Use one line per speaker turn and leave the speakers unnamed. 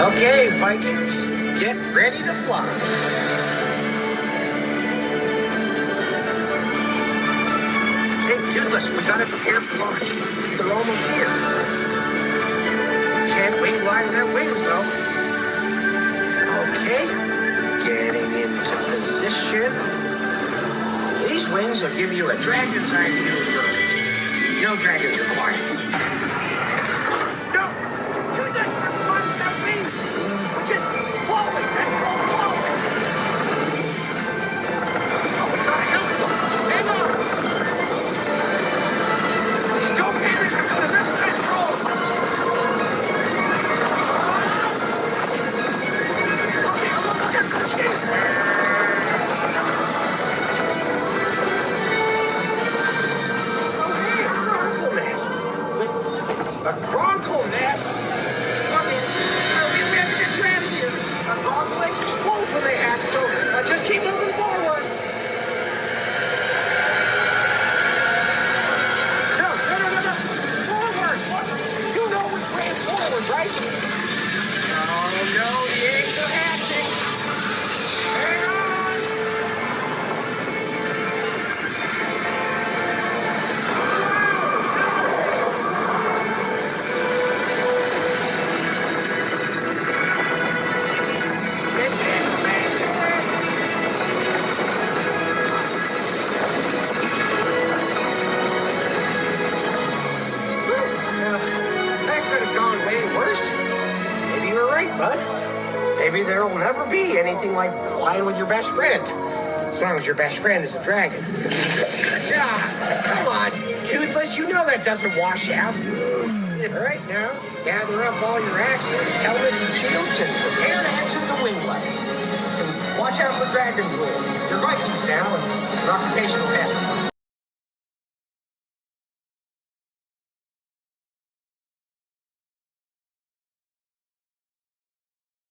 Okay, Vikings, get ready to fly. Hey, Toothless, we gotta prepare for launch. They're almost here. Can't wing glide without wings, though. Okay, getting into position. These wings will give you a dragon's eye view of Earth. No dragons required. No! Toothless, we're flying without wings! We're just flowing! That's called flowing! Oh, we gotta help them! Hang on! Just don't panic! I'm gonna rip that rolls! Okay, I'm looking for the ship! A Gronkle nest? I mean, we have to get you out of here. Gronkle eggs explode when they hatch, so just keep moving forward. No. Forward. You know which way is forward, right? Oh, no, the eggs are hatching. Hang on. Maybe there will never be anything like flying with your best friend. As long as your best friend is a dragon. Come on, Toothless, you know that doesn't wash out. All right, now, gather up all your axes, helmets, and shields, and prepare to exit the wing light. And watch out for dragon's rule. You're Vikings now, and it's an occupational hazard.